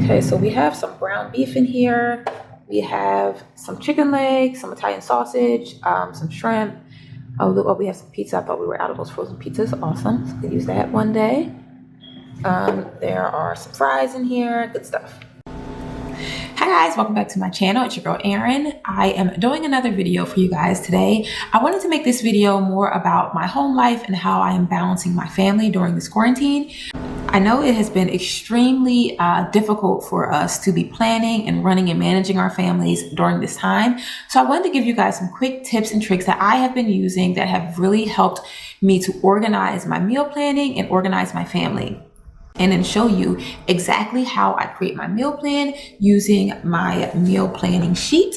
Okay, so we have some ground beef in here. We have some chicken legs, some Italian sausage, some shrimp. Oh, look, we have some pizza. I thought we were out of those frozen pizzas. Awesome. So we can use that one day. There are some fries in here. Good stuff. Hi guys, welcome back to my channel. It's your girl Erin. I am doing another video for you guys today. I wanted to make this video more about my home life and how I am balancing my family during this quarantine. I know it has been extremely difficult for us to be planning and running and managing our families during this time. So I wanted to give you guys some quick tips and tricks that I have been using that have really helped me to organize my meal planning and organize my family. And then show you exactly how I create my meal plan using my meal planning sheet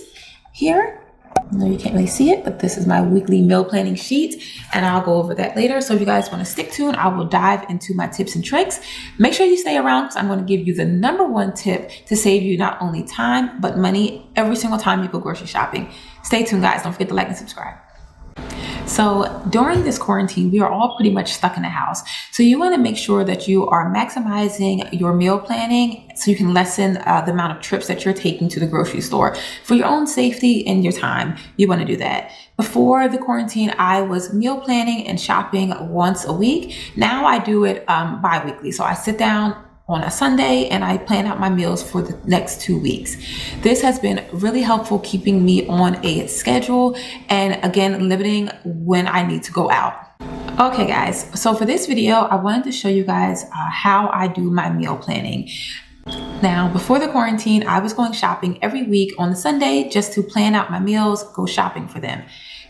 here. I know you can't really see it, but this is my weekly meal planning sheet, and I'll go over that later. So if you guys want to stick tuned, I will dive into my tips and tricks. Make sure you stay around because I'm going to give you the #1 tip to save you not only time, but money every single time you go grocery shopping. Stay tuned, guys. Don't forget to like and subscribe. So during this quarantine, we are all pretty much stuck in the house. So you want to make sure that you are maximizing your meal planning so you can lessen the amount of trips that you're taking to the grocery store. For your own safety and your time, you want to do that. Before the quarantine, I was meal planning and shopping once a week. Now I do it bi-weekly. So I sit down on a Sunday and I plan out my meals for the next 2 weeks. This has been really helpful keeping me on a schedule and again, limiting when I need to go out. Okay guys, so for this video, I wanted to show you guys how I do my meal planning. Now, before the quarantine, I was going shopping every week on the Sunday just to plan out my meals, go shopping for them.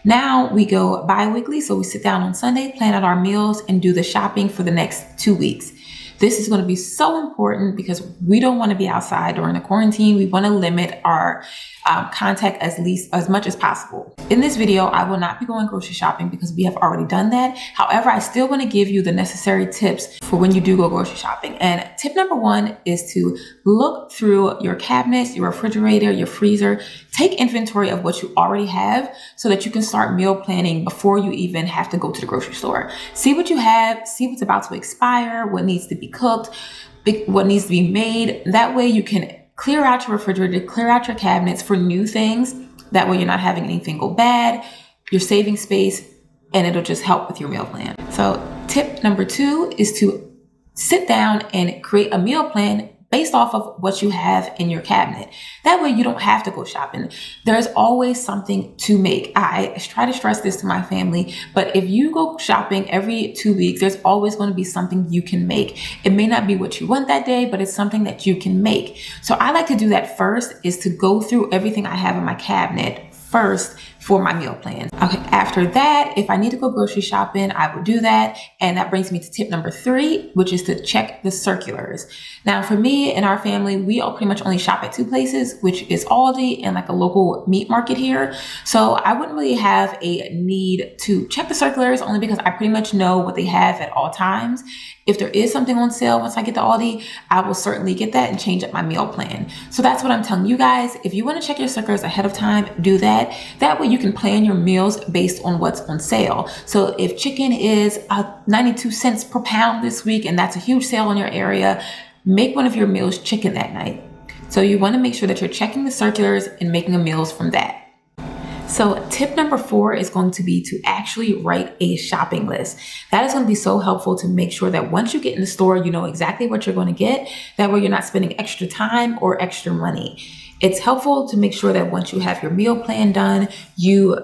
Now we go bi-weekly, so we sit down on Sunday, plan out our meals and do the shopping for the next 2 weeks. This is going to be so important because we don't want to be outside during the quarantine. We want to limit our contact as much as possible. In this video, I will not be going grocery shopping because we have already done that. However, I still want to give you the necessary tips for when you do go grocery shopping. And tip #1 is to look through your cabinets, your refrigerator, your freezer. Take inventory of what you already have so that you can start meal planning before you even have to go to the grocery store. See what you have, see what's about to expire, what needs to be cooked, what needs to be made. That way you can clear out your refrigerator, clear out your cabinets for new things. That way you're not having anything go bad, you're saving space, and it'll just help with your meal plan. So tip #2 is to sit down and create a meal plan based off of what you have in your cabinet. That way you don't have to go shopping. There's always something to make. I try to stress this to my family, but if you go shopping every 2 weeks, there's always going to be something you can make. It may not be what you want that day, but it's something that you can make. So I like to do that first, is to go through everything I have in my cabinet first for my meal plan. Okay, after that, if I need to go grocery shopping, I will do that. And that brings me to tip #3, which is to check the circulars. Now for me and our family, we all pretty much only shop at 2 places, which is Aldi and like a local meat market here. So I wouldn't really have a need to check the circulars only because I pretty much know what they have at all times. If there is something on sale once I get to Aldi, I will certainly get that and change up my meal plan. So that's what I'm telling you guys. If you want to check your circulars ahead of time, do that. That way you can plan your meals based on what's on sale. So if chicken is 92 cents per pound this week, and that's a huge sale in your area, make one of your meals chicken that night. So you want to make sure that you're checking the circulars and making the meals from that. So tip #4 is going to be to actually write a shopping list. That is going to be so helpful to make sure that once you get in the store, you know exactly what you're going to get. That way you're not spending extra time or extra money. It's helpful to make sure that once you have your meal plan done, you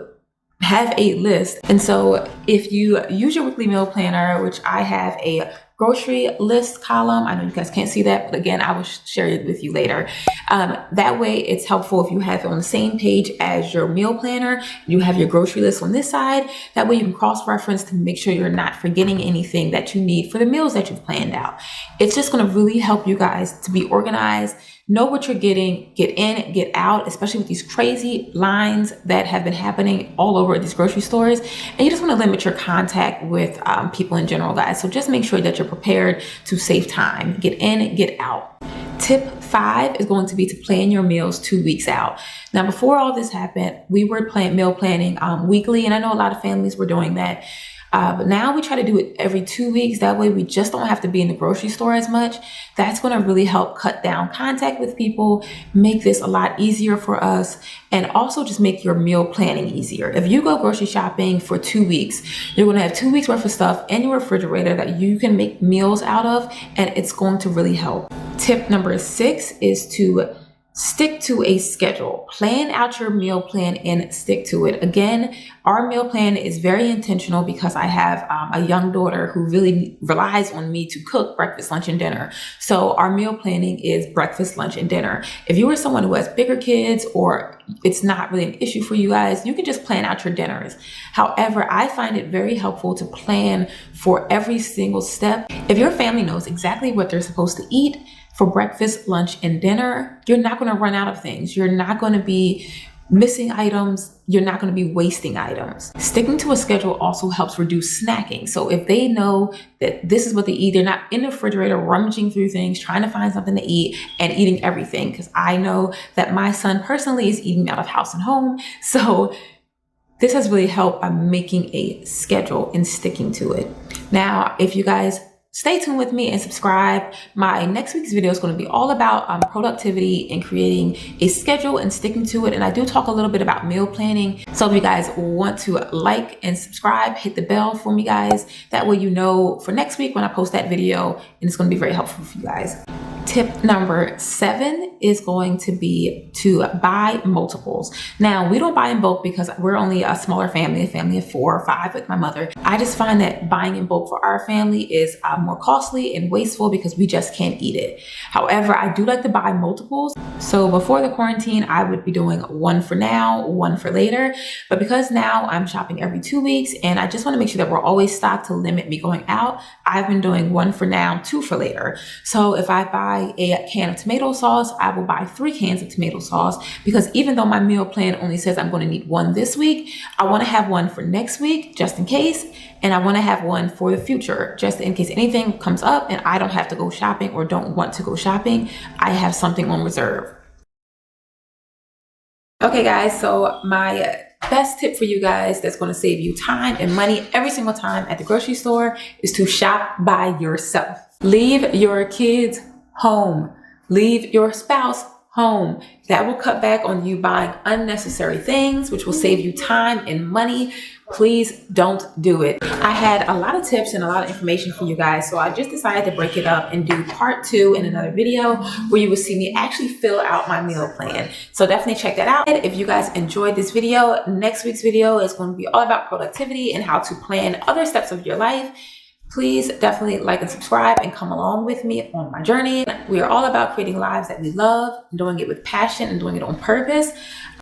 have a list. And so if you use your weekly meal planner, which I have a grocery list column. I know you guys can't see that, but again, I will share it with you later. That way it's helpful if you have it on the same page as your meal planner, you have your grocery list on this side. That way you can cross-reference to make sure you're not forgetting anything that you need for the meals that you've planned out. It's just going to really help you guys to be organized, know what you're getting, get in, get out, especially with these crazy lines that have been happening all over these grocery stores. And you just want to limit your contact with people in general, guys. So just make sure that you're prepared to save time. Get in, get out. Tip 5 is going to be to plan your meals 2 weeks out. Now, before all this happened, we were meal planning weekly, and I know a lot of families were doing that. But now we try to do it every 2 weeks. That way we just don't have to be in the grocery store as much. That's going to really help cut down contact with people, make this a lot easier for us, and also just make your meal planning easier. If you go grocery shopping for 2 weeks, you're going to have 2 weeks worth of stuff in your refrigerator that you can make meals out of, and it's going to really help. Tip number 6 is to stick to a schedule. Plan out your meal plan and stick to it. Again, our meal plan is very intentional because I have a young daughter who really relies on me to cook breakfast, lunch, and dinner. So our meal planning is breakfast, lunch, and dinner. If you are someone who has bigger kids or it's not really an issue for you guys, you can just plan out your dinners. However, I find it very helpful to plan for every single step. If your family knows exactly what they're supposed to eat for breakfast, lunch, and dinner, you're not going to run out of things. You're not going to be missing items. You're not going to be wasting items. Sticking to a schedule also helps reduce snacking. So if they know that this is what they eat, they're not in the refrigerator rummaging through things, trying to find something to eat and eating everything. Because I know that my son personally is eating out of house and home. So this has really helped by making a schedule and sticking to it. Now, if you guys stay tuned with me and subscribe. My next week's video is going to be all about productivity and creating a schedule and sticking to it. And I do talk a little bit about meal planning. So if you guys want to like and subscribe, hit the bell for me, guys. That way you know for next week when I post that video, and it's going to be very helpful for you guys. Tip number 7 is going to be to buy multiples. Now, we don't buy in bulk because we're only a smaller family, a family of 4 or 5 with my mother. I just find that buying in bulk for our family is more costly and wasteful because we just can't eat it. However, I do like to buy multiples. So before the quarantine, I would be doing 1 for now, 1 for later. But because now I'm shopping every 2 weeks and I just want to make sure that we're always stocked to limit me going out, I've been doing 1 for now, 2 for later. So if I buy a can of tomato sauce, I will buy 3 cans of tomato sauce, because even though my meal plan only says I'm going to need 1 this week, I want to have 1 for next week just in case, and I want to have 1 for the future just in case anything comes up and I don't have to go shopping or don't want to go shopping. I have something on reserve. Okay guys, so my best tip for you guys that's going to save you time and money every single time at the grocery store is to shop by yourself. Leave your kids home. Leave your spouse home. That will cut back on you buying unnecessary things, which will save you time and money. Please don't do it. I had a lot of tips and a lot of information for you guys, so I just decided to break it up and do part 2 in another video where you will see me actually fill out my meal plan. So definitely check that out. If you guys enjoyed this video, next week's video is going to be all about productivity and how to plan other steps of your life. Please definitely like and subscribe and come along with me on my journey. We are all about creating lives that we love, doing it with passion and doing it on purpose.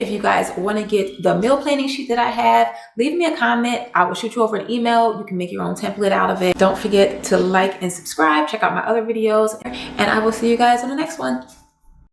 If you guys want to get the meal planning sheet that I have, leave me a comment. I will shoot you over an email. You can make your own template out of it. Don't forget to like and subscribe. Check out my other videos, and I will see you guys on the next one.